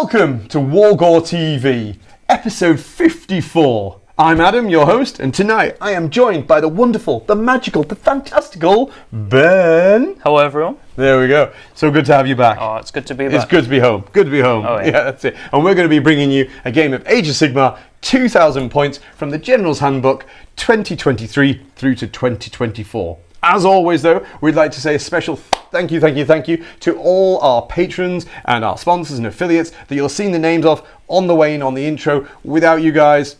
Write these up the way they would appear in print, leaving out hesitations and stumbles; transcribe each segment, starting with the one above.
Welcome to WGTV, episode 54. I'm Adam, your host, and tonight I am joined by the wonderful, the magical, the fantastical Ben. Hello everyone. There we go. So good to have you back. Oh, it's good to be back. It's good to be home. Good to be home. Oh, yeah. Yeah, that's it. And we're going to be bringing you a game of Age of Sigmar, 2,000 points from the General's Handbook 2023 through to 2024. As always, though, we'd like to say a special thank you to all our patrons and our sponsors and affiliates that you'll see the names of on the way in on the intro. Without you guys,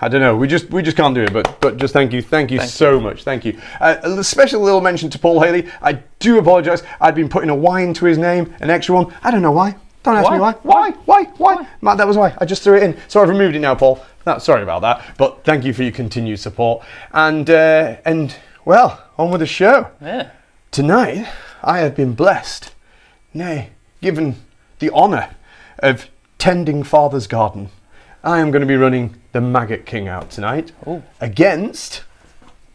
I don't know, we just can't do it, but just thank you so much, thank you. A special little mention to Paul Haley. I do apologise, I'd been putting a Y into his name, an extra one. I don't know why. Don't ask me why. Why? Matt, that was why. I just threw it in. So I've removed it now, Paul. No, sorry about that, but thank you for your continued support. And well, on with the show. Yeah. Tonight, I have been blessed, nay, given the honour of tending Father's garden. I am going to be running the Maggotking out tonight. Ooh. Against...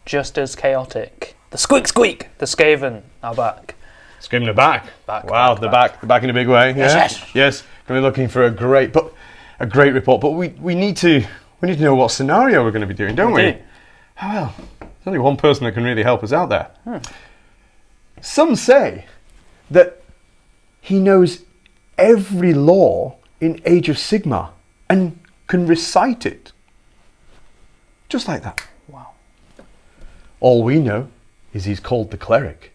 Just as chaotic. The squeak, the Skaven are back. Skaven are back. Wow, they're back in a big way. Yes. Yes. Going to be looking for a great report. But we need to know what scenario we're going to be doing, don't we? Oh, well, there's only one person that can really help us out there. Some say that he knows every law in Age of Sigmar and can recite it. Just like that. Wow. All we know is he's called the Cleric.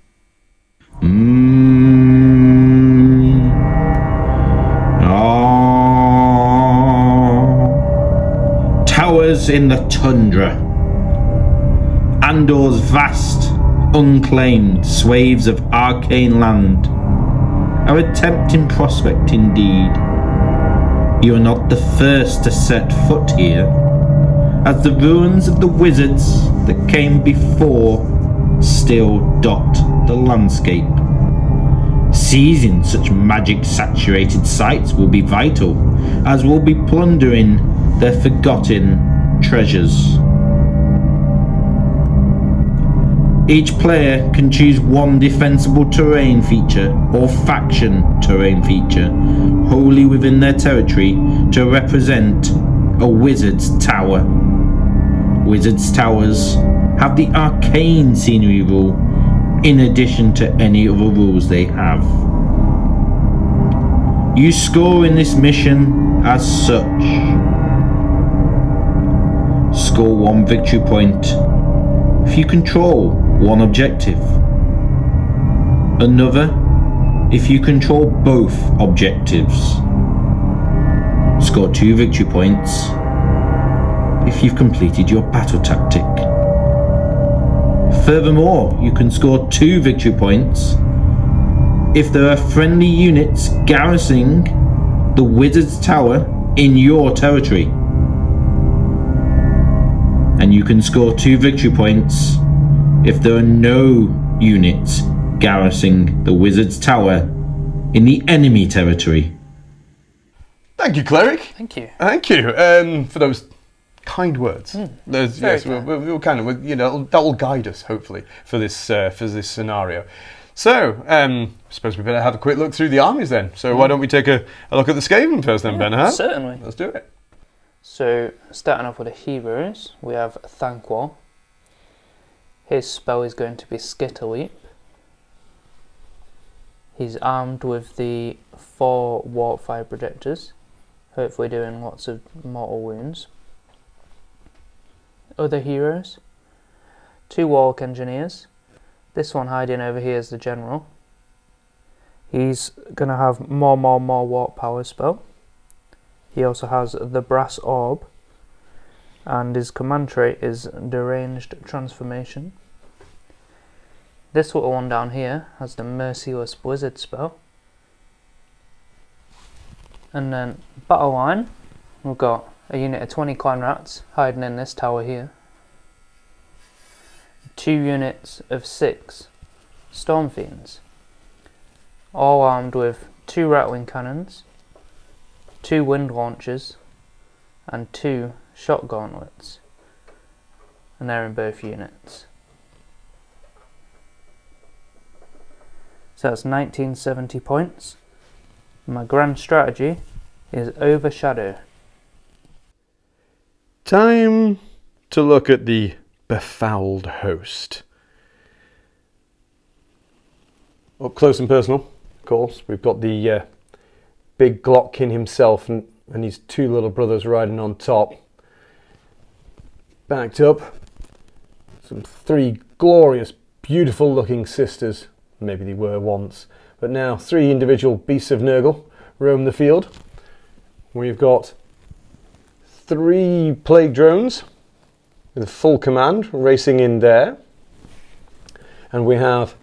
Towers in the tundra. Andor's vast, unclaimed swathes of arcane land are a tempting prospect indeed. You are not the first to set foot here, as the ruins of the wizards that came before still dot the landscape. Seizing such magic-saturated sites will be vital, as we'll be plundering their forgotten treasures. Each player can choose one defensible terrain feature or faction terrain feature wholly within their territory to represent a wizard's tower. Wizard's towers have the arcane scenery rule in addition to any other rules they have. You score in this mission as such. Score 1 victory point if you control one objective. Another if you control both objectives. Score 2 victory points if you've completed your battle tactic. Furthermore, you can score 2 victory points if there are friendly units garrisoning the wizard's tower in your territory. And you can score 2 victory points if there are no units garrisoning the wizard's tower in the enemy territory. Thank you, Cleric. Thank you. Thank you for those kind words. We'll kind of, that will guide us hopefully for this scenario. So, I suppose we better have a quick look through the armies then. So why don't we take a look at the Skaven first then, Ben? Huh? Certainly. Let's do it. So, starting off with the heroes, we have Thanquol. His spell is going to be Skitterleap. He's armed with the 4 warp fire projectors, hopefully doing lots of mortal wounds. Other heroes, 2 Warlock Engineers. This one hiding over here is the General. He's going to have more warp power spell. He also has the Brass Orb, and his command trait is Deranged Transformation. This little one down here has the Merciless Blizzard spell. And then battle line, we've got a unit of 20 clan rats hiding in this tower here. 2 units of 6 storm fiends, all armed with 2 rattling cannons, 2 wind launchers, and 2 shot gauntlets, and they're in both units. So that's 1970 points. My grand strategy is Overshadow. Time to look at the befouled host. Up close and personal, of course, we've got the big Glottkin himself and his two little brothers riding on top. Backed up, some three glorious, beautiful looking sisters, maybe they were once, but now three individual beasts of Nurgle roam the field. We've got three plague drones with full command racing in there, and we have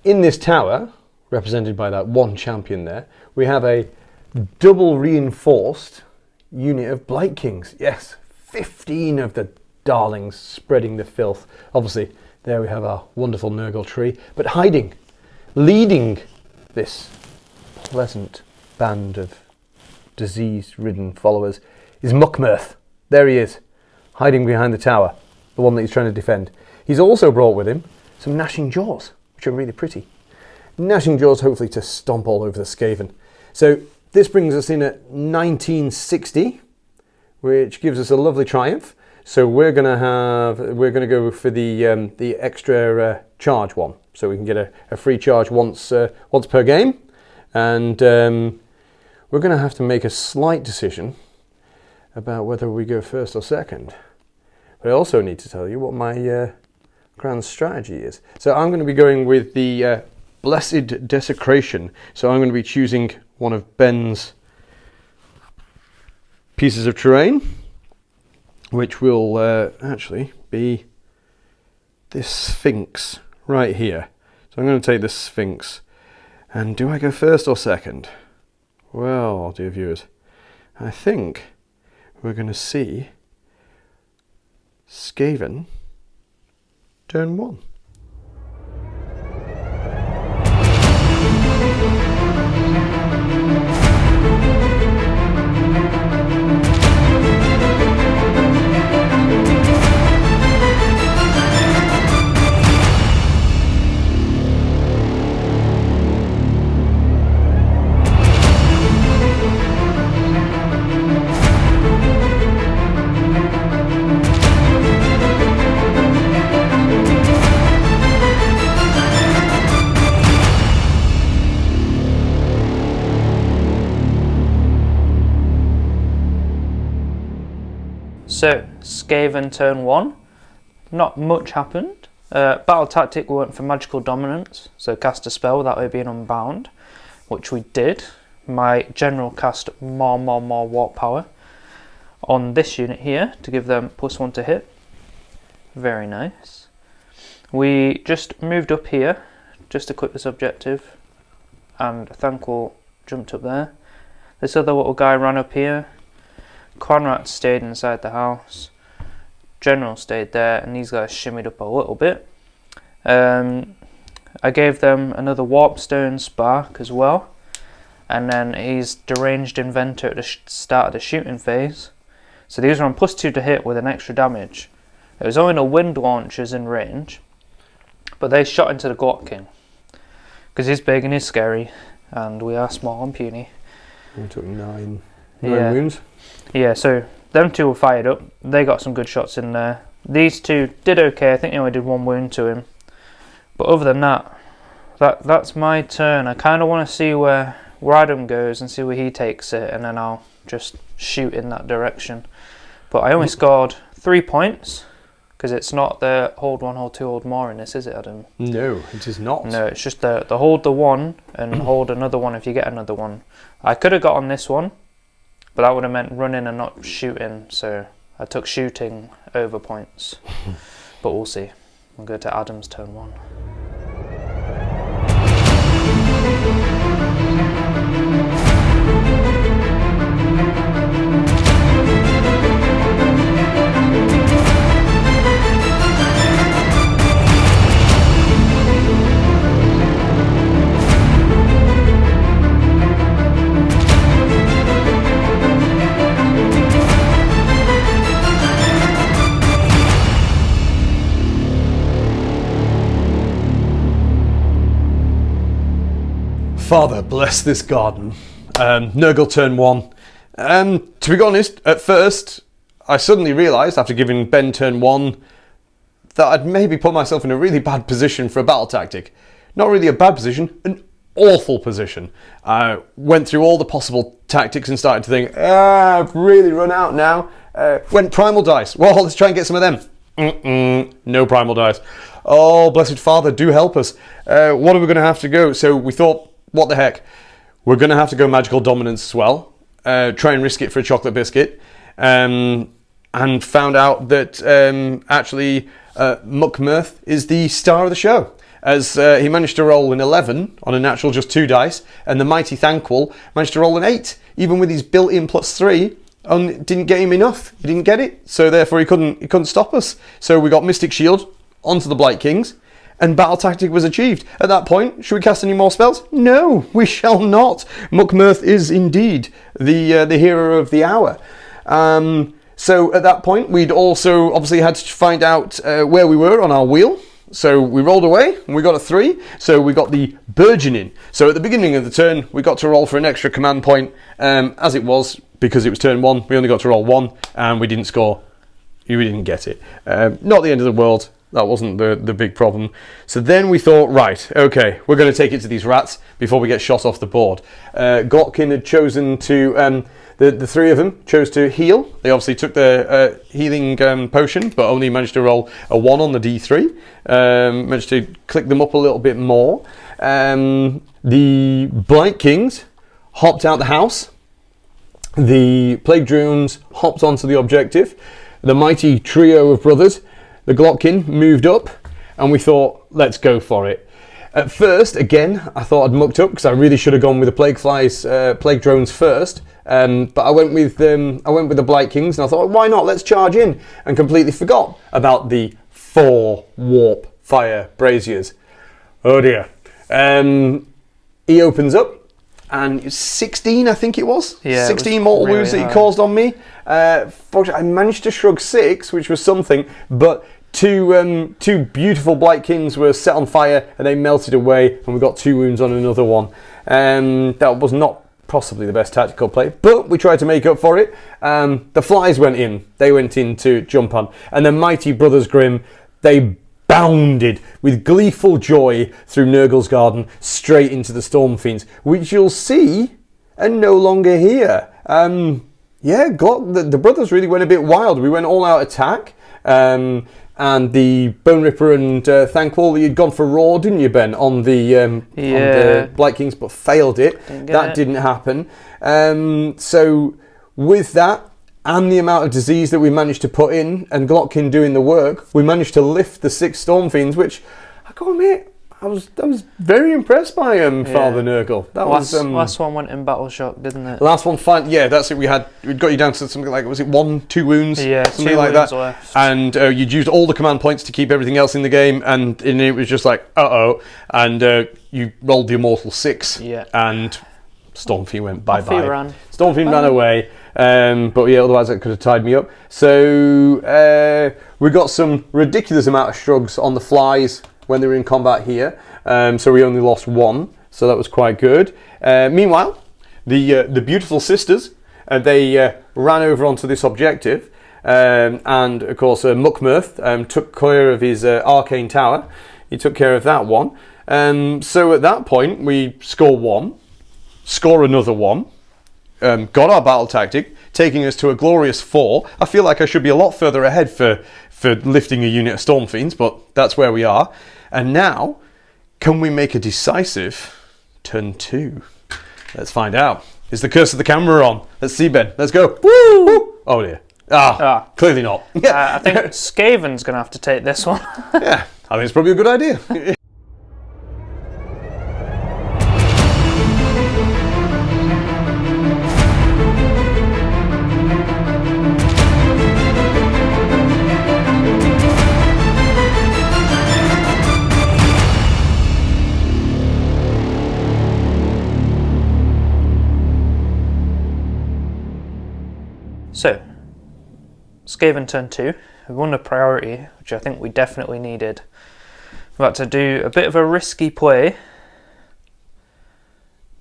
in this tower, represented by that one champion there, we have a double reinforced unit of Blight Kings. Yes, 15 of the darlings spreading the filth. Obviously, there we have our wonderful Nurgle tree, but hiding, leading this pleasant band of disease-ridden followers is Muckmirth. There he is, hiding behind the tower, the one that he's trying to defend. He's also brought with him some gnashing jaws, which are really pretty. Gnashing jaws, hopefully, to stomp all over the Skaven. So this brings us in at 1960, which gives us a lovely triumph. So we're going to go for the extra charge one, so we can get a free charge once per game, and we're going to have to make a slight decision about whether we go first or second. But I also need to tell you what my grand strategy is. So I'm going to be going with the Blessed Desecration. So I'm going to be choosing one of Ben's pieces of terrain, which will actually be this Sphinx right here. So I'm going to take this Sphinx. And do I go first or second? Well, dear viewers, I think we're going to see Skaven turn 1. So, Skaven turn 1, not much happened. Battle tactic went for magical dominance, so cast a spell without it being unbound, which we did. My general cast more warp power on this unit here to give them +1 to hit. Very nice. We just moved up here just to equip this objective, and Thanquol jumped up there. This other little guy ran up here. Conrad stayed inside the house, General stayed there, and these guys shimmied up a little bit. I gave them another Warpstone Spark as well, and then he's Deranged Inventor at the start of the shooting phase. So these are on +2 to hit with an extra damage. It was only the wind launchers in range, but they shot into the Glottkin, because he's big and he's scary, and we are small and puny. We took 9 wounds. Yeah, so them two were fired up. They got some good shots in there. These two did okay. I think they only did 1 wound to him. But other than that, that's my turn. I kind of want to see where Adam goes and see where he takes it, and then I'll just shoot in that direction. But I only scored 3 points, because it's not the hold 1, hold 2, hold more in this, is it, Adam? No, it is not. No, it's just the hold the 1 and hold another 1 if you get another 1. I could have got on this one, but that would have meant running and not shooting, so I took shooting over points. But we'll see. We'll go to Adam's turn 1. Father, bless this garden. Nurgle turn 1. To be honest, at first, I suddenly realised, after giving Ben turn 1, that I'd maybe put myself in a really bad position for a battle tactic. Not really a bad position, an awful position. I went through all the possible tactics and started to think, I've really run out now. Went primal dice. Well, let's try and get some of them. No primal dice. Oh, blessed Father, do help us. What are we going to have to go? So we thought, what the heck? We're going to have to go magical dominance as well. Try and risk it for a chocolate biscuit. And found out that actually Muckmirth is the star of the show, as he managed to roll an 11 on a natural just 2 dice, and the mighty Thanquol managed to roll an 8, even with his built-in +3, and it didn't get him enough. He didn't get it, so therefore he couldn't stop us. So we got Mystic Shield onto the Blight Kings, and battle tactic was achieved. At that point, should we cast any more spells? No, we shall not. Muckmirth is indeed the hero of the hour. So at that point, we'd also obviously had to find out where we were on our wheel. So we rolled away and we got a 3. So we got the burgeoning. So at the beginning of the turn, we got to roll for an extra command point. As it was, because it was turn 1, we only got to roll 1 and we didn't score. We didn't get it. Not the end of the world. That wasn't the big problem. So then we thought, right, okay, we're going to take it to these rats before we get shot off the board. Glottkin had chosen to... The 3 of them chose to heal. They obviously took the healing potion, but only managed to roll a 1 on the D3. Managed to click them up a little bit more. The Blight Kings hopped out the house. The Plague Drones hopped onto the objective. The mighty trio of brothers, the Glottkin, moved up, and we thought, let's go for it. At first, again, I thought I'd mucked up because I really should have gone with the Plague Drones first. But I went with the Blight Kings, and I thought, why not? Let's charge in, and completely forgot about the 4 warp fire braziers. Oh dear. He opens up, and 16, I think it was. Yeah, 16 mortal really wounds that he caused on me. Fortunately, I managed to shrug 6, which was something, but two beautiful Blight Kings were set on fire, and they melted away, and we got 2 wounds on another one. That was not possibly the best tactical play, but we tried to make up for it. The flies went in. They went in to jump on. And the mighty Brothers Grimm, they bounded with gleeful joy through Nurgle's garden straight into the Storm Fiends, which you'll see are no longer here. The brothers really went a bit wild. We went all out attack. And the Bone Ripper and Thanquol, you'd gone for Raw, didn't you, Ben, on the Blight Kings, but failed it. Didn't happen. So with that, and the amount of disease that we managed to put in, and Glottkin doing the work, we managed to lift the 6 Storm Fiends, which, I gotta admit, I was very impressed by Father Nurgle. Last one went in battle shock, didn't it? Last one, that's it. We got you down to something like, was it 1, 2 wounds? Yeah, something 2 like wounds that. left. And you'd used all the command points to keep everything else in the game, and it was just like, and you rolled the immortal 6, and Stormfiend went bye-bye. Stormfiend ran away. But yeah, otherwise that could have tied me up. So we got some ridiculous amount of shrugs on the flies when they were in combat here. So we only lost 1, so that was quite good. Meanwhile, the beautiful sisters, they ran over onto this objective, and of course Muckmirth took care of his arcane tower. He took care of that one. So at that point, we score 1, score another 1. Got our battle tactic, taking us to a glorious 4. I feel like I should be a lot further ahead for lifting a unit of Storm Fiends, but that's where we are. And now, can we make a decisive turn 2? Let's find out. Is the curse of the camera on? Let's see, Ben. Let's go. Woo! Woo! Oh dear. Clearly not. I think Skaven's going to have to take this one. Yeah, I think it's probably a good idea. So, Skaven turn 2, we won a priority, which I think we definitely needed. We've had to do a bit of a risky play,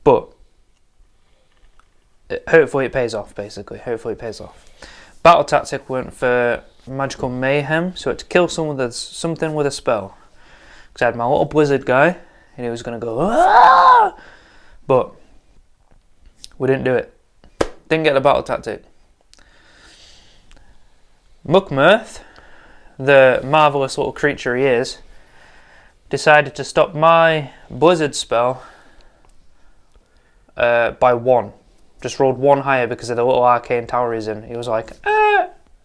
but hopefully it pays off, basically. Hopefully it pays off. Battle tactic went for magical mayhem, so I had to kill something with a spell. Because I had my little blizzard guy, and he was going to go, "Aah!" But we didn't do it. Didn't get the battle tactic. Muckmirth, the marvellous little creature he is, decided to stop my blizzard spell by 1. Just rolled 1 higher because of the little arcane tower he's in. He was like,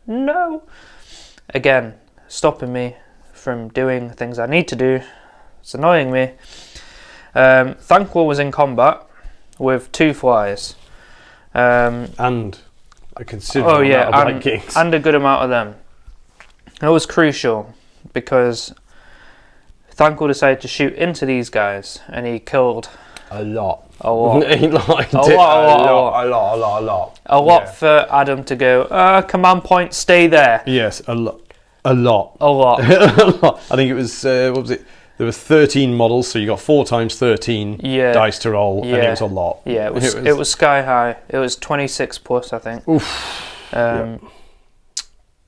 no. Again, stopping me from doing things I need to do. It's annoying me. Thanquol was in combat with 2 flies. And a considerable amount of Blight Kings. And a good amount of them. It was crucial because Thanquol decided to shoot into these guys, and he killed a lot. A lot. A lot for Adam to go, command point, stay there. Yes, a lot. A lot. A lot. I think it was, what was it? There were 13 models, so you got 4 times 13 dice to roll, and it was a lot. Yeah, it was sky high. It was 26 plus, I think. Oof.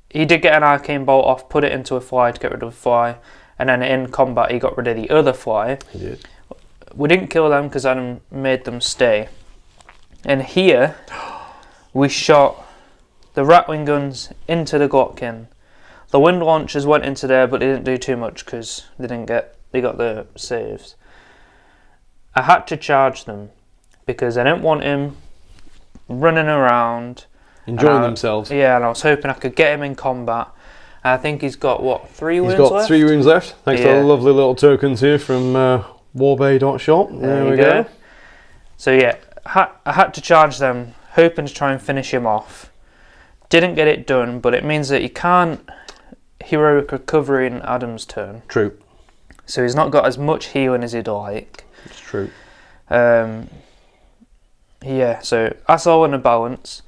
He did get an arcane bolt off, put it into a fly to get rid of a fly, and then in combat he got rid of the other fly. He did. We didn't kill them because Adam made them stay. And here, we shot the Ratling guns into the Glottkin. The wind launchers went into there, but they didn't do too much because they got the saves. I had to charge them because I didn't want him running around. Enjoying themselves. Yeah, and I was hoping I could get him in combat. And I think he's got, 3 wounds left? He's got 3 wounds left. Thanks to the lovely little tokens here from warbay.shop. There we go. So yeah, I had to charge them, hoping to try and finish him off. Didn't get it done, but it means that he can't heroic recovery in Adam's turn. True. So he's not got as much healing as he'd like. It's true. Yeah, so that's all in a balance.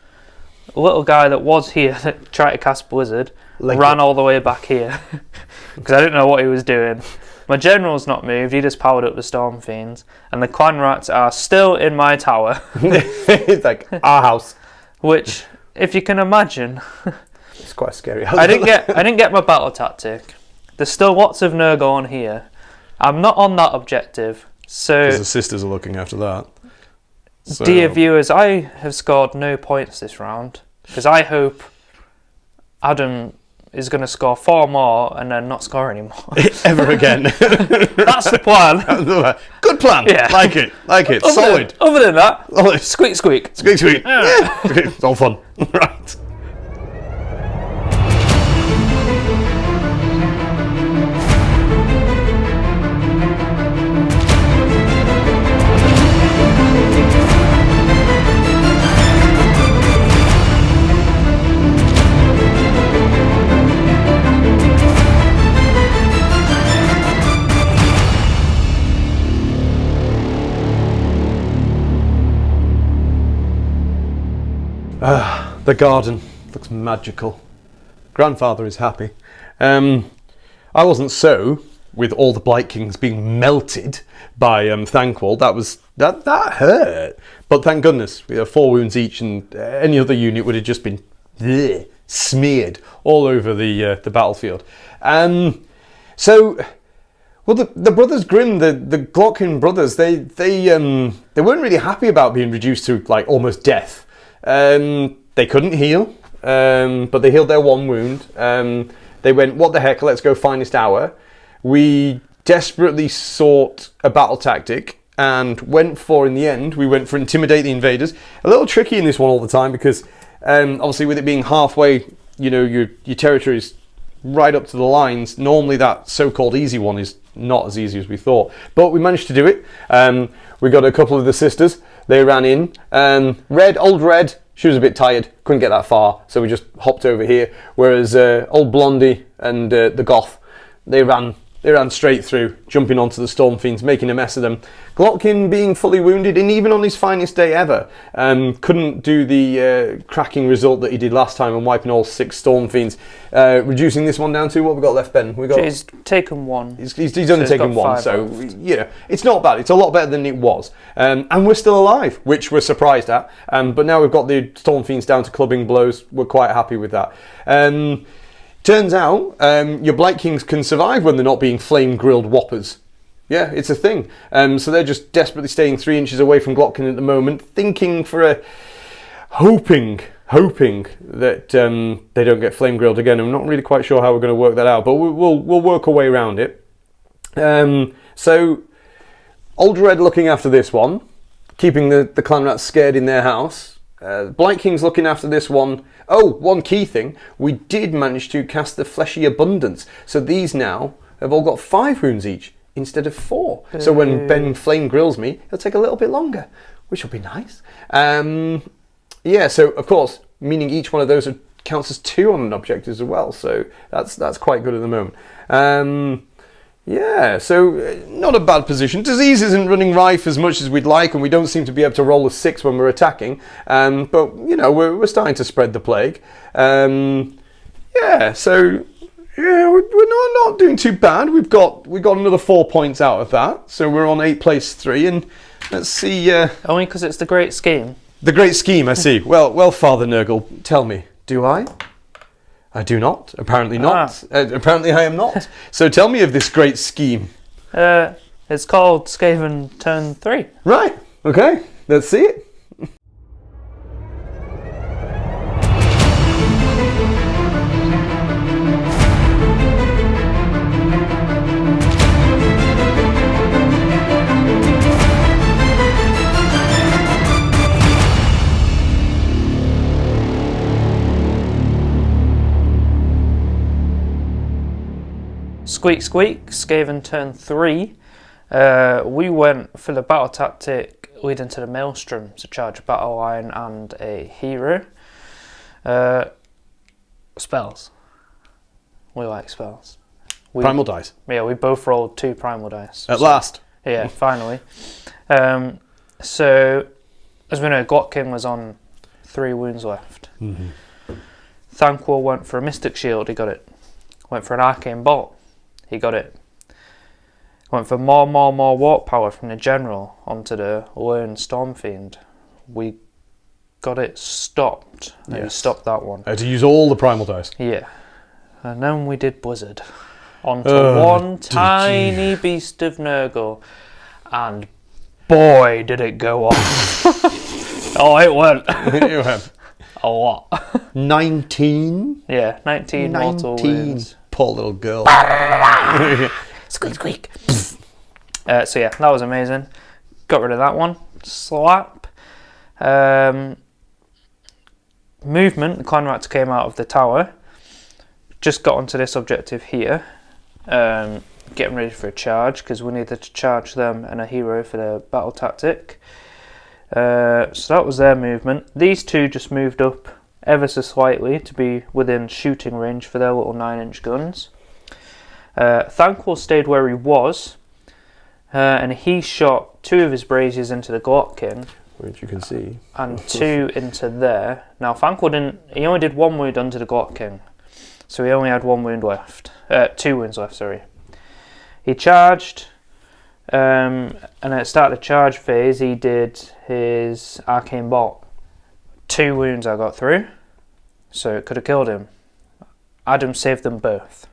A little guy that was here that tried to cast Blizzard ran all the way back here because I didn't know what he was doing. My general's not moved, he just powered up the Storm Fiends, and the clan rats are still in my tower. It's like our house. Which, if you can imagine, it's quite scary. I didn't get my battle tactic. There's still lots of Nurgle on here. I'm not on that objective, so because the sisters are looking after that. So. Dear viewers, I have scored no points this round because I hope Adam is going to score 4 more and then not score anymore. Ever again. That's the plan. Good plan. Yeah. Like it. Solid. Other than that, squeak squeak. Squeak squeak. Yeah. It's all fun. Right. The garden looks magical. Grandfather is happy. I wasn't so, with all the Blight Kings being melted by Thanquol. That hurt. But thank goodness we have 4 wounds each, and any other unit would have just been smeared all over the battlefield. So, well, the Brothers Grimm, the Glottkin brothers, they weren't really happy about being reduced to like almost death. They couldn't heal, but they healed their 1 wound. They went, what the heck, let's go finest hour. We desperately sought a battle tactic and went for, in the end, we went for intimidate the invaders. A little tricky in this one all the time because obviously with it being halfway, your territory is right up to the lines. Normally that so-called easy one is not as easy as we thought. But we managed to do it. We got a couple of the sisters. They ran in. Old Red, she was a bit tired, couldn't get that far, so we just hopped over here. Whereas old Blondie and the Goth, they ran They ran straight through, jumping onto the Storm Fiends, making a mess of them. Glottkin being fully wounded, and even on his finest day ever, couldn't do the cracking result that he did last time and wiping all 6 Storm Fiends. Reducing this one down to what we got left, Ben? He's taken 1. He's only taken 1, so yeah, it's not bad. It's a lot better than it was. And we're still alive, which we're surprised at. But now we've got the Storm Fiends down to clubbing blows. We're quite happy with that. Turns out your Blight Kings can survive when they're not being flame-grilled whoppers. Yeah, it's a thing. So they're just desperately staying 3 inches away from Glottkin at the moment, thinking for hoping that they don't get flame-grilled again. I'm not really quite sure how we're going to work that out, but we'll work our way around it. So Old Red looking after this one, keeping the clan rats scared in their house. Blight King's looking after this one. Oh, one key thing, we did manage to cast the Fleshy Abundance. So these now have all got 5 wounds each instead of 4. So when Ben Flame grills me, it'll take a little bit longer, which will be nice. Yeah, so of course, meaning each one of those counts as 2 on an object as well. So that's quite good at the moment. Yeah, so not a bad position. Disease isn't running rife as much as we'd like, and we don't seem to be able to roll a 6 when we're attacking. But, you know, we're starting to spread the plague. Yeah, so yeah, we're not doing too bad. We got another 4 points out of that, so we're on 8 place 3, and let's see. Only because it's the Great Scheme. The Great Scheme, I see. Well, Father Nurgle, tell me, do I? I do not. Apparently not. Apparently I am not. So tell me of this Great Scheme. It's called Skaven Turn 3. Right. Okay. Let's see it. Squeak squeak, Skaven Turn 3. We went for the battle tactic leading to the Maelstrom, so charge a battle line and a hero. Spells. We like spells. Primal dice. Yeah, we both rolled 2 primal dice. At last. Yeah, finally. So, as we know, Glottkin was on 3 wounds left. Mm-hmm. Thanquol went for a Mystic Shield, he got it. Went for an Arcane Bolt, he got it. Went for more warp power from the General onto the lone Storm Fiend. We got it stopped. And we stopped that one. I had to use all the primal dice. Yeah. And then we did Blizzard. Onto one tiny beast of Nurgle. And boy, did it go off. Oh, it went. It went. A lot. 19? Yeah, 19 mortal wounds. Poor little girl. Squeak, squeak. So yeah, that was amazing. Got rid of that one. Slap. Movement, the clan rats came out of the tower. Just got onto this objective here. Getting ready for a charge, because we needed to charge them and a hero for the battle tactic. So that was their movement. These two just moved up ever so slightly to be within shooting range for their little 9-inch guns. Thanquol stayed where he was, and he shot 2 of his braziers into the Glottkin, which you can see, and 2 into there. Now Thanquol didn't. He only did 1 wound onto the Glottkin, so he only had 1 wound left. 2 wounds left. Sorry. He charged, and at the start of the charge phase, he did his Arcane Bolt. 2 wounds I got through, so it could have killed him. Adam saved them both.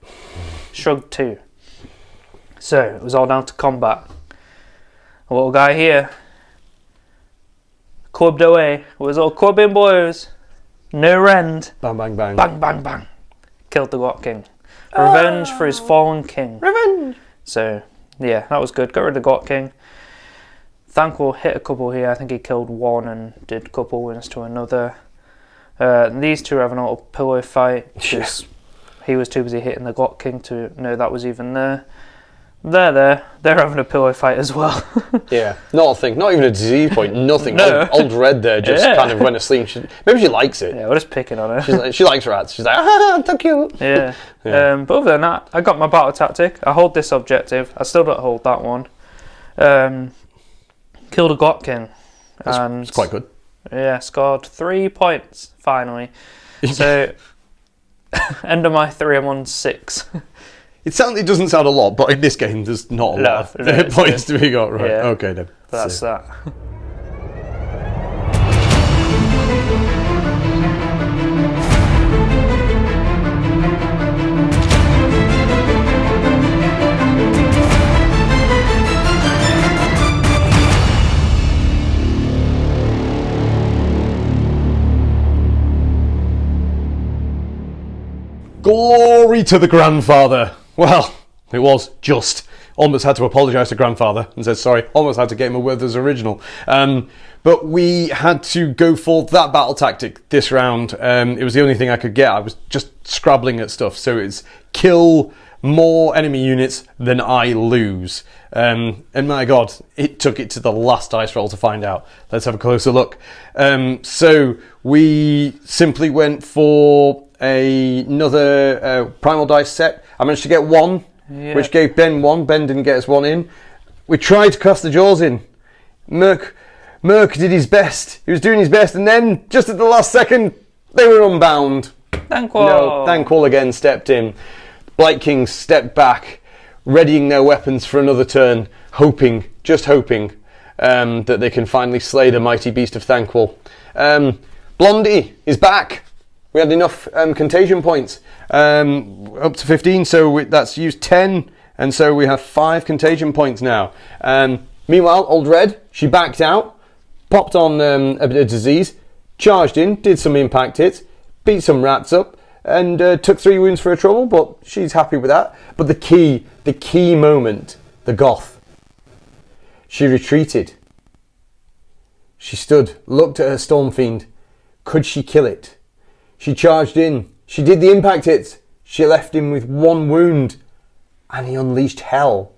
Shrugged 2. So it was all down to combat. A little guy here clubbed away. It was all clubbing boys. No rend. Bang, bang, bang. Bang, bang, bang. Killed the Glottkin. Revenge for his fallen king. Revenge. So yeah, that was good. Got rid of the Glottkin. Thanquol hit a couple here. I think he killed 1 and did a couple wounds to another. These two are having a little pillow fight because he was too busy hitting the Glottkin to know that was even there. They're having a pillow fight as well. Yeah, not a thing. Not even a disease point. Nothing. No. Old Red there just kind of went asleep. Maybe she likes it. Yeah, we're just picking on her. She likes rats. She's like, ah, so cute. Yeah. But other than that, I got my battle tactic. I hold this objective. I still don't hold that one. Killed a Glottkin. That's quite good. Yeah, scored 3 points finally. So, end of my 3, I'm on 6. It doesn't sound a lot, but in this game, there's not a lot of points to be got. Right. Yeah. Okay, then. That's that. Glory to the grandfather. Well, it was just. Almost had to apologise to grandfather and said sorry. Almost had to get him a Withers original. But we had to go for that battle tactic this round. It was the only thing I could get. I was just scrabbling at stuff. So it's kill more enemy units than I lose. And my God, it took it to the last dice roll to find out. Let's have a closer look. So we simply went for another primal dice set. I managed to get one. Yeah. Which gave Ben one. Ben didn't get us one in. We tried to cast the jaws in. Merc did his best. He was doing his best, and then just at the last second, they were unbound. Thanquol. No, Thanquol again stepped in. Blight Kings stepped back, readying their weapons for another turn, just hoping that they can finally slay the mighty beast of Thanquol. Blondie is back. We had enough contagion points. Up to 15, so that's used 10, and so we have 5 contagion points now. Meanwhile, Old Red, she backed out, popped on a bit of disease, charged in, did some impact hits, beat some rats up, and took 3 wounds for her trouble, but she's happy with that. But the key moment, the Goth, she retreated. She stood, looked at her Storm Fiend. Could she kill it? She charged in. She did the impact hits. She left him with 1 wound. And he unleashed hell.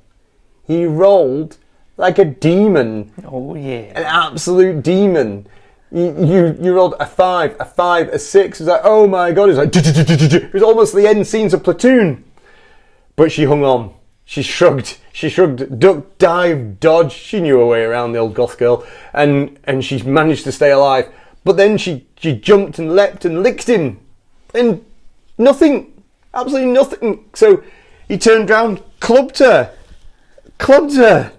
He rolled like a demon. Oh, yeah. An absolute demon. You rolled a 5, a 6. It was like, oh my God. It was like, it was almost the end scenes of Platoon. But she hung on. She shrugged, duck, dive, dodge. She knew her way around, the old goth girl. And she managed to stay alive. But then she jumped and leapt and licked him. And nothing, absolutely nothing. So he turned round, clubbed her,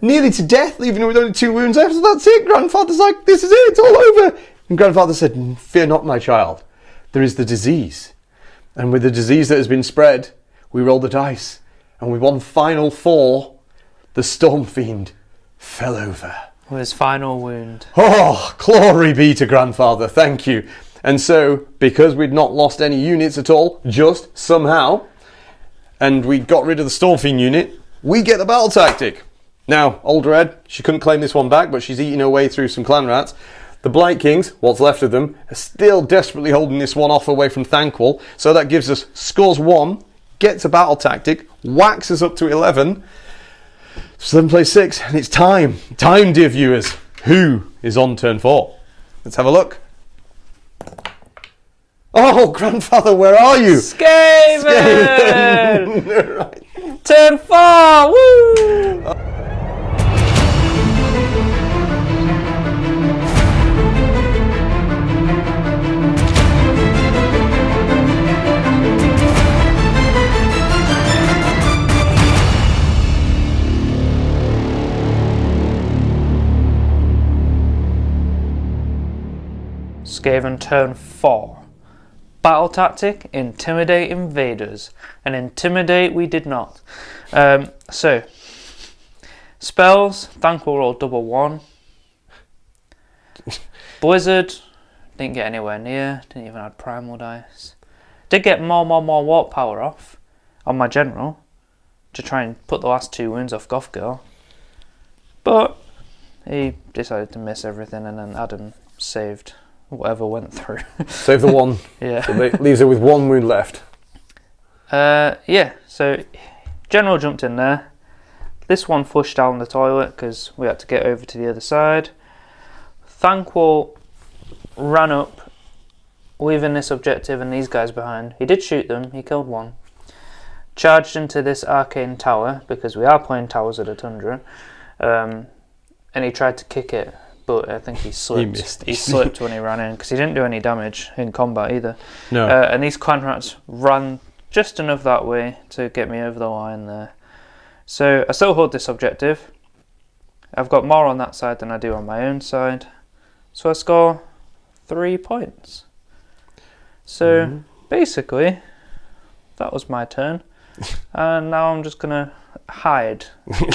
nearly to death, leaving her with only 2 wounds left. So that's it. Grandfather's like, this is it, it's all over. And grandfather said, fear not, my child. There is the disease. And with the disease that has been spread, we rolled the dice. And with one final 4, the Storm Fiend fell over. With his final wound. Oh, glory be to grandfather, thank you. And so, because we'd not lost any units at all, just somehow, and we got rid of the Storm Fiend unit, we get the battle tactic. Now, Old Red, she couldn't claim this one back, but she's eating her way through some clan rats. The Blight Kings, what's left of them, are still desperately holding this one off away from Thanquol, so that gives us scores 1, gets a battle tactic, whacks us up to 11, so 11 plays 6, and it's time. Time, dear viewers. Who is on turn 4? Let's have a look. Oh, grandfather, where are you? Skaven! Right. Turn 4! Woo! Skaven turn 4. Battle tactic, intimidate invaders. And intimidate we did not. So, spells, Thanquol rolled double 1. Blizzard, didn't get anywhere near, didn't even have primal dice. Did get more warp power off on my general to try and put the last 2 wounds off Goth Girl. But he decided to miss everything, and then Adam saved whatever went through. Save the 1. Yeah. So it leaves her with 1 wound left. Yeah, so General jumped in there, This one flushed down the toilet because we had to get over to the other side. Thanquol ran up, leaving this objective and these guys behind. He did shoot them, he killed one. Charged into this arcane tower, because we are playing Towers of the Tundra, and he tried to kick it, but I think he slipped. He missed. He slipped when he ran in, because he didn't do any damage in combat either. No. And these clan rats ran just enough that way to get me over the line there. So I still hold this objective. I've got more on that side than I do on my own side. So I score 3 points. So basically, that was my turn. And now I'm just going to hide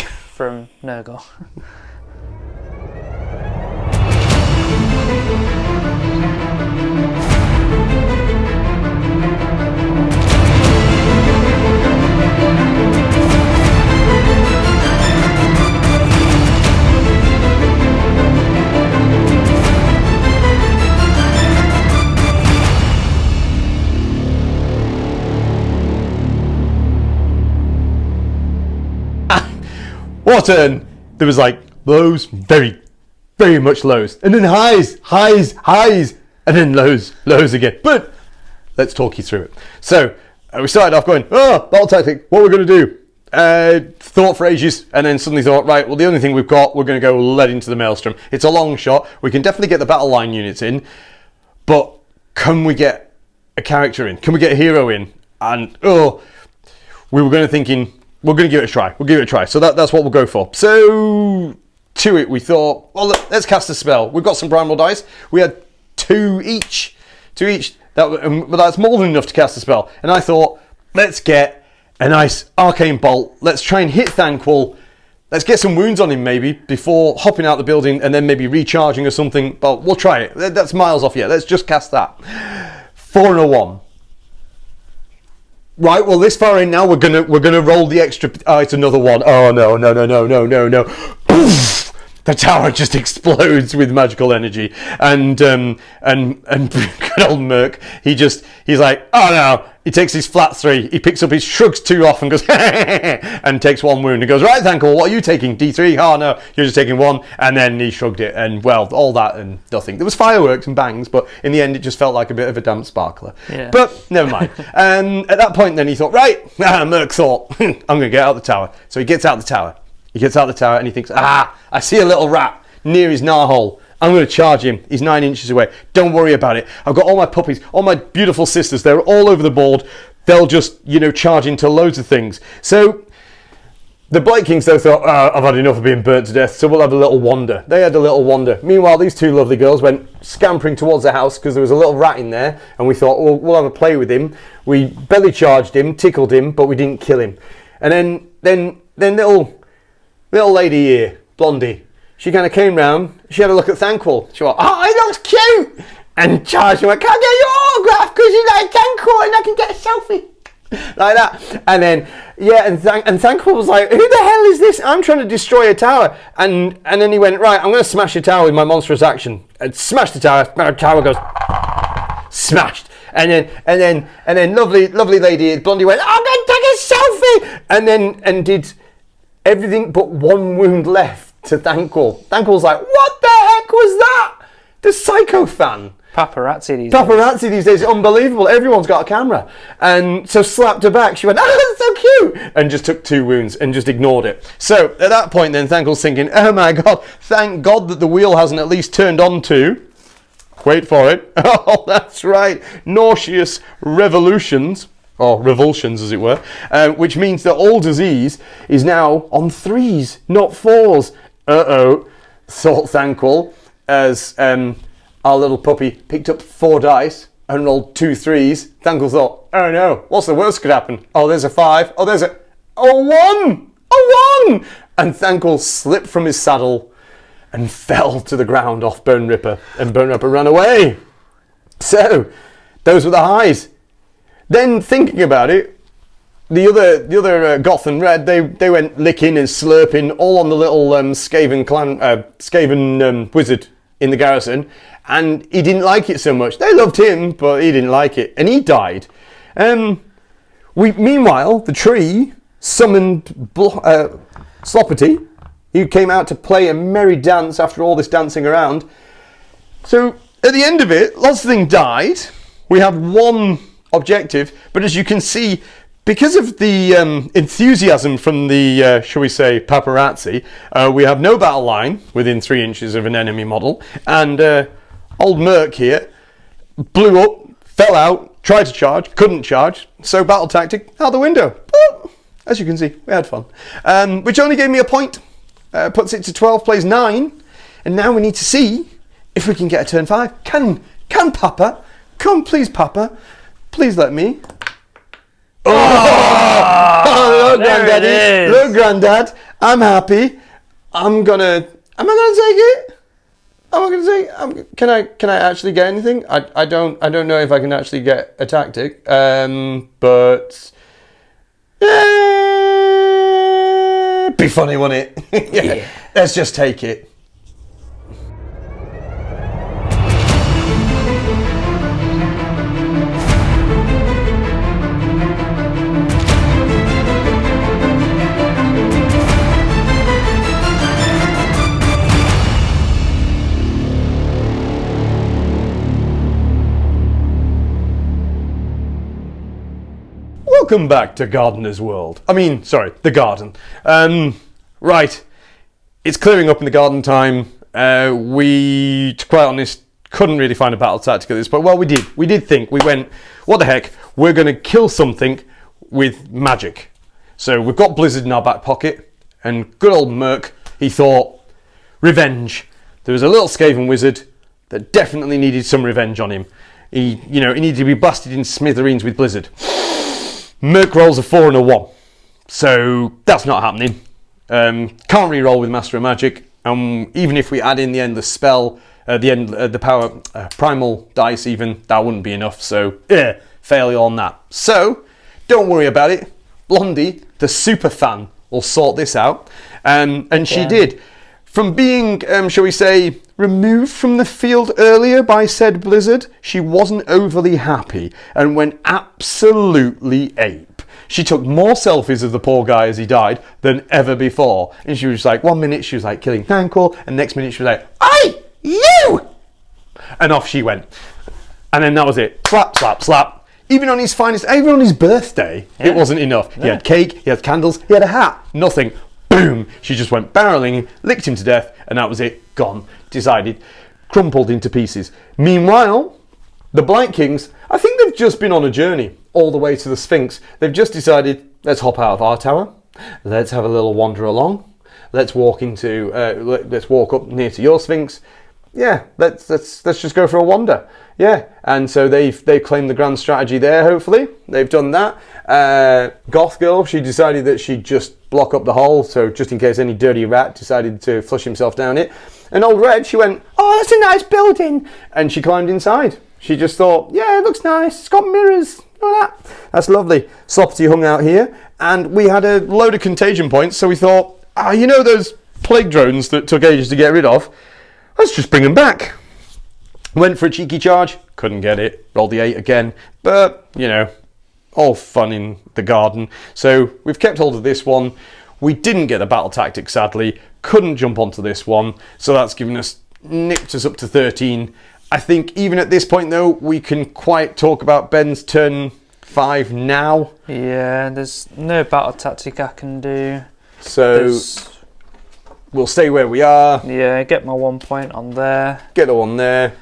from Nurgle. What turn? There was like lows, very, very much lows, and then highs, and then lows again. But let's talk you through it. So we started off going, battle tactic, what we're going to do? Thought for ages, and then suddenly thought, right, well, the only thing we've got, we're going to go lead into the maelstrom. It's a long shot. We can definitely get the battle line units in, but can we get a character in? Can we get a hero in? And we were going to thinking, we're going to give it a try. We'll give it a try. So that's what we'll go for. So to it, we thought, well, let's cast a spell. We've got some primal dice. We had two each. That's more than enough to cast a spell. And I thought, let's get a nice arcane bolt. Let's try and hit Thanquol. Let's get some wounds on him maybe before hopping out the building and then maybe recharging or something. But we'll try it. That's miles off yet. Let's just cast that. 4 and a 1. Right, well, this far in now, we're gonna roll the extra. Oh, it's another one. Oh no! Poof! The tower just explodes with magical energy, and good old Merc, he's like, oh no! He takes his flat 3, he picks up his shrugs 2 off and goes, and takes 1 wound and goes, right, Thanquol, what are you taking? D3? Oh no, you're just taking 1, and then he shrugged it, and well, all that and nothing. There was fireworks and bangs, but in the end it just felt like a bit of a damp sparkler. Yeah. But never mind. At that point then he thought, right, Merc thought, I'm going to get out the tower. So he gets out the tower. And he thinks, I see a little rat near his narhole. I'm going to charge him. He's 9 inches away. Don't worry about it. I've got all my puppies, all my beautiful sisters. They're all over the board. They'll just, charge into loads of things. So the Blight Kings, though, thought, I've had enough of being burnt to death, so we'll have a little wander. They had a little wander. Meanwhile, these 2 lovely girls went scampering towards the house because there was a little rat in there, and we thought, well, we'll have a play with him. We belly charged him, tickled him, but we didn't kill him. And then little lady here, Blondie, she kind of came round, she had a look at Thanquol. She went, he looks cute! And charged and went, can I get your autograph because you like Thanquol and I can get a selfie? Like that. And then, and Thanquol was like, who the hell is this? I'm trying to destroy a tower. And then he went, right, I'm going to smash the tower with my monstrous action. And smashed the tower goes, smashed. And then lovely lady, Blondie went, I'm going to take a selfie! And did everything but 1 wound left to Thanquol. Thanquol's like, what the heck was that? The psycho fan. Paparazzi these days, unbelievable. Everyone's got a camera. And so slapped her back. She went, that's so cute. And just took 2 wounds and just ignored it. So at that point then, Thanquol's thinking, oh my God, thank God that the wheel hasn't at least turned on to, wait for it, oh, that's right, nauseous revolutions. Or revulsions, as it were, which means that all disease is now on 3s, not 4s. Thought Thanquol, as our little puppy picked up 4 dice and rolled 2 3s. Thanquol thought, oh no, what's the worst could happen? Oh, there's a 5. Oh, there's a 1! A 1! And Thanquol slipped from his saddle and fell to the ground off Bone Ripper, and Bone Ripper ran away. So, those were the highs. Then thinking about it, the other Goth and Red, they went licking and slurping all on the little Skaven wizard in the garrison, and he didn't like it so much. They loved him, but he didn't like it, and he died. Meanwhile, the tree summoned Sloppity, who came out to play a merry dance after all this dancing around. So at the end of it, lots of things died. We have one objective, but as you can see, because of the enthusiasm from the, shall we say, paparazzi, we have no battle line within 3 inches of an enemy model, and old Merc here blew up, fell out, tried to charge, couldn't charge, so battle tactic out the window. But, as you can see, we had fun, which only gave me a point, puts it to 12, plays 9, and now we need to see if we can get a turn 5. Can Papa? Come, please, Papa. Please let me. Oh, look, Granddaddy. Look, Granddad. I'm happy. Am I gonna take it? Am I gonna take? Can I actually get anything? I don't know if I can actually get a tactic. But be funny, won't it? Yeah. Let's just take it. Welcome back to Gardener's World. The garden. Right, it's clearing up in the garden time. We, to be quite honest, couldn't really find a battle tactic at this point. Well, we did. We did think. We went, what the heck? We're going to kill something with magic. So we've got Blizzard in our back pocket, and good old Merc, he thought, revenge. There was a little Skaven wizard that definitely needed some revenge on him. He needed to be blasted in smithereens with Blizzard. Merc rolls a 4 and a 1, so that's not happening. Can't re-roll with Master of Magic, and even if we add in the endless spell, the power primal dice, even that wouldn't be enough. So failure on that. So don't worry about it. Blondie, the super fan, will sort this out, and she did. From being, shall we say, removed from the field earlier by said Blizzard, she wasn't overly happy and went absolutely ape. She took more selfies of the poor guy as he died than ever before. And she was like, 1 minute she was like killing Thanquol, and next minute she was like, "Oi, you!" And off she went. And then that was it. Slap, slap, slap. Even on his finest, even on his birthday, it wasn't enough. He had cake, he had candles, he had a hat, nothing. Boom! She just went barreling, licked him to death, and that was it. Gone. Decided. Crumpled into pieces. Meanwhile, the Blight Kings, I think they've just been on a journey all the way to the Sphinx. They've just decided, let's hop out of our tower. Let's have a little wander along. Let's walk up near to your Sphinx. Yeah, let's just go for a wander. Yeah, and so they've claimed the grand strategy there. Hopefully, they've done that. Goth Girl, she decided that she'd just block up the hole, so just in case any dirty rat decided to flush himself down it. And old Red, she went, "Oh, that's a nice building," and she climbed inside. She just thought, "Yeah, it looks nice. It's got mirrors. Look at that. That's lovely." Sloppity hung out here, and we had a load of contagion points. So we thought, those plague drones that took ages to get rid of. Let's just bring them back. Went for a cheeky charge, couldn't get it, rolled the 8 again, but, all fun in the garden. So we've kept hold of this one. We didn't get a battle tactic, sadly, couldn't jump onto this one, so that's nipped us up to 13. I think even at this point, though, we can quite talk about Ben's turn 5 now. Yeah, there's no battle tactic I can do. So we'll stay where we are. Yeah, get my 1 point on there. Get a 1 there.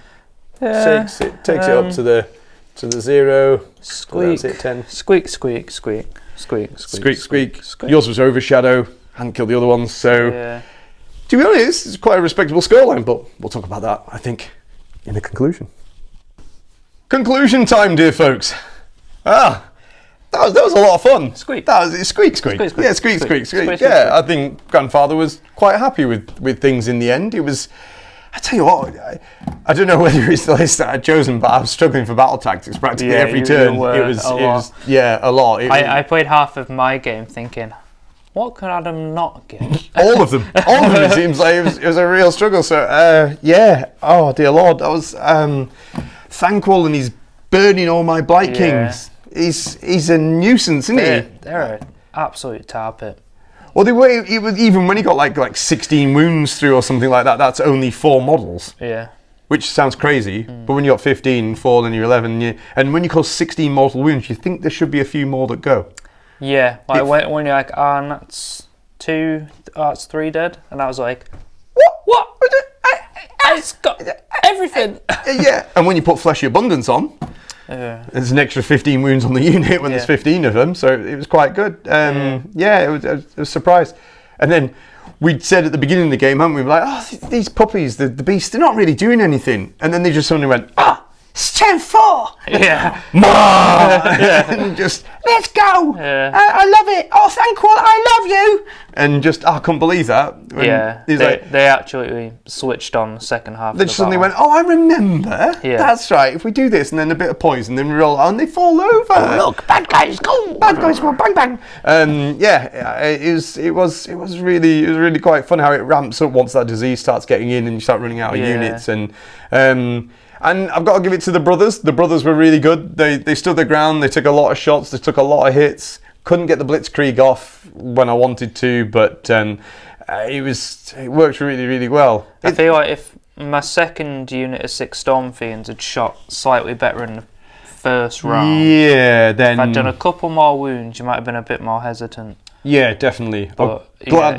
Yeah, takes it up to the 0. Squeak. So that's it, 10. Squeak, squeak, squeak, squeak, squeak, squeak. Yours was Overshadow. Hadn't killed the other ones, so to be honest, it's quite a respectable scoreline. But we'll talk about that, I think, in the conclusion. Conclusion time, dear folks. That was a lot of fun. Squeak. That was squeak, squeak. Squeak, squeak. Yeah, squeak, squeak, squeak. Squeak, Yeah, squeak. I think Grandfather was quite happy with things in the end. It was. I tell you what, I don't know whether it's the list that I'd chosen, but I was struggling for battle tactics practically every turn. It was a lot. I played half of my game thinking, what can Adam not get? All of them. It seems like it was a real struggle. So oh dear Lord, that was Thanquol, and he's burning all my Blight Kings. He's a nuisance, isn't he? They're an absolute tar pit. Well, it was even when he got like 16 wounds through or something like that. That's only 4 models. Yeah. Which sounds crazy, but when you got 15, 4, then you're 11, and when you cause 16 mortal wounds, you think there should be a few more that go. Yeah, like when you're like, and that's 2, that's 3 dead, and I was like, what? It's got everything. Yeah, and when you put Fleshy Abundance on, there's an extra 15 wounds on the unit when there's 15 of them, so it was quite good. Yeah, I was surprised. And then we'd said at the beginning of the game, hadn't we? We were like, oh, these puppies, the beasts, they're not really doing anything. And then they just suddenly went, it's 10-4. Yeah. And just, let's go. Yeah. I love it. Oh, Thanquol, I love you. And just, I couldn't believe that. Yeah, they actually switched on the second half. They just suddenly went, oh, I remember. Yeah. That's right. If we do this and then a bit of poison, then we roll on, they fall over. Oh, look, bad guys go. Bad guys go, bang, bang. Yeah, it was really quite fun how it ramps up once that disease starts getting in and you start running out of units. And I've got to give it to the brothers. The brothers were really good. They stood their ground. They took a lot of shots. They took a lot of hits. Couldn't get the blitzkrieg off when I wanted to, but it worked really, really well. I feel like if my second unit of 6 Storm Fiends had shot slightly better in the first round, then if I'd done a couple more wounds, you might have been a bit more hesitant. Yeah, definitely. But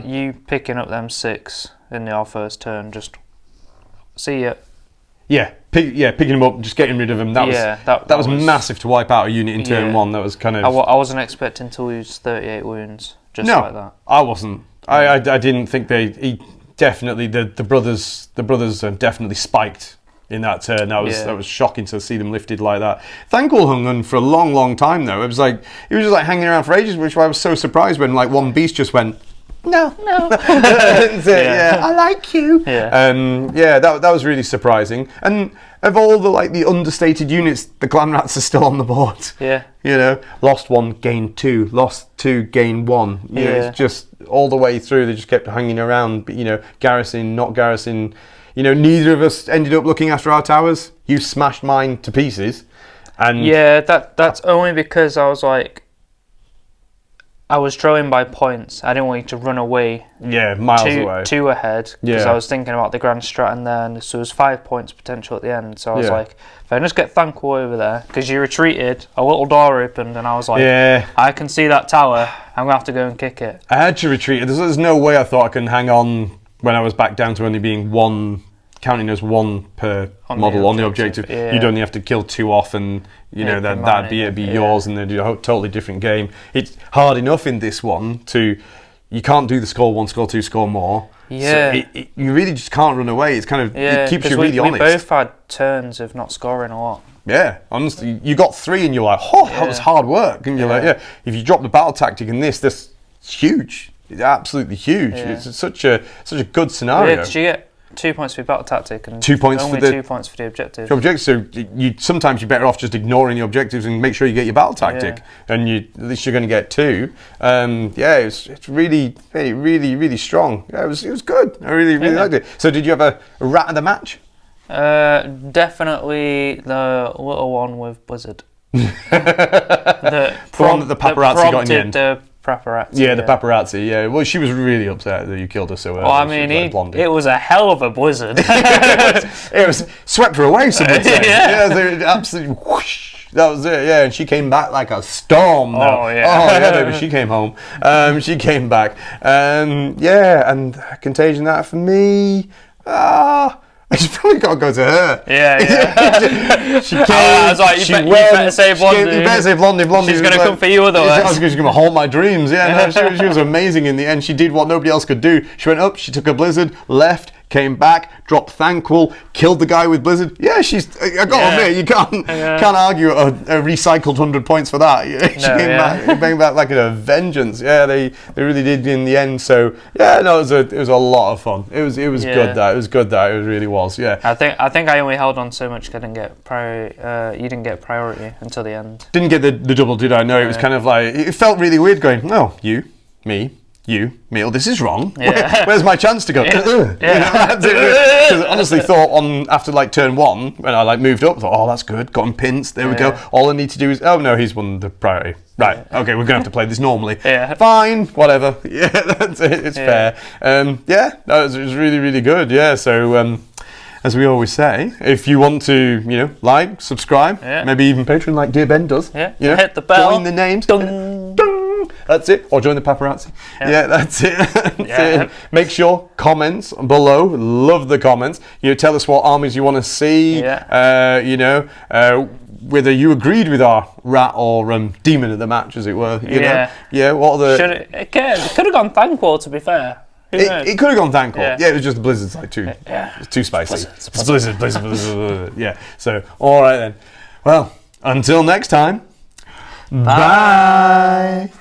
you picking up them 6 in your first turn, just see ya. Yeah, picking them up, just getting rid of them. That was massive to wipe out a unit in turn 1. That was kind of. I wasn't expecting to lose 38 wounds like that. I wasn't. I didn't think the brothers definitely spiked in that turn. That was shocking to see them lifted like that. Thanquol hung on for a long time though. It was like he was just like hanging around for ages, which I was so surprised when like one beast just went. No. I like you. That was really surprising. And of all the understated units, the clan rats are still on the board. Yeah. Lost 1, gained 2, lost 2, gained 1. It's just all the way through. They just kept hanging around. But garrison, not garrison. Neither of us ended up looking after our towers. You smashed mine to pieces. And that's only because I was like. I was drawing by points. I didn't want you to run away. Yeah, miles away. 2 ahead. Because I was thinking about the grand strat and then so there was 5 points potential at the end. So I was like, if I just get Thanquol over there, because you retreated, a little door opened and I was like, I can see that tower. I'm going to have to go and kick it. I had to retreat. There's no way I thought I can hang on when I was back down to only being 1, counting as 1 per model on the objective. You'd only have to kill 2 off and that'd be yours, and then do a totally different game. It's hard enough in this one you can't do the score 1, score 2, score more. Yeah. So you really just can't run away. It's kind of it keeps you really honest. We both had turns of not scoring a lot. Yeah, honestly, you got 3 and you're like, that was hard work, and you're like, if you drop the battle tactic in this is huge. It's absolutely huge. It's such a good scenario. Yeah, did you get 2 points for your battle tactic and 2 points only for 2 points for the objective? So sometimes you're better off just ignoring the objectives and make sure you get your battle tactic, and at least you're going to get 2. It's really, really, really strong. Yeah, it was good. I really liked it. So did you have a rat of the match? Definitely the little one with Blizzard. the one that the paparazzi got in the end. The paparazzi. Yeah, the paparazzi. Yeah, well, she was really upset that you killed her so early. Well, I mean, it was a hell of a blizzard. it was swept her away. Some would say. They absolutely whoosh. That was it. Yeah, and she came back like a storm. Baby, she came home. She came back. And Contagion that for me. She's probably got to go to her. Yeah. She came. I was like, you better say Blondie. You better say Blondie. She's going to come for you otherwise. She's going to haunt my dreams. Yeah, no, she was amazing in the end. She did what nobody else could do. She went up, she took a blizzard, left, came back, dropped Thanquol, killed the guy with blizzard. Yeah, I got to admit, you can't argue a recycled 100 points for that. She came back like a vengeance. Yeah, they really did in the end. So it was a lot of fun. It was good. It was good. It really was. Yeah. I think I only held on so much because I didn't get priority. You didn't get priority until the end. Didn't get the double, did I? No, it was kind of like it felt really weird going. No, you, me. Meal, this is wrong. Yeah. Where's my chance to go? Because I honestly thought after like turn 1, when I like moved up, I thought, oh, that's good, got him pinched, there we go. All I need to do is, oh no, he's won the priority. Right, okay, we're going to have to play this normally. Fine, whatever. Yeah, that's it, it's fair. No, it was really, really good. Yeah, so as we always say, if you want to, like, subscribe, maybe even Patreon like Dear Ben does. Hit the bell. Join the names. Dun. Dun. That's it. Or join the paparazzi. Yeah, that's it. That's it. Make sure, comments below. Love the comments. Tell us what armies you want to see. Whether you agreed with our rat or demon of the match, as it were. You know? Yeah, what are the... It could have gone Thanquol, to be fair. It could have gone Thanquol. Yeah, it was just the Blizzard's like too. It's too spicy. It's Blizzard. Yeah. So, all right then. Well, until next time. Bye.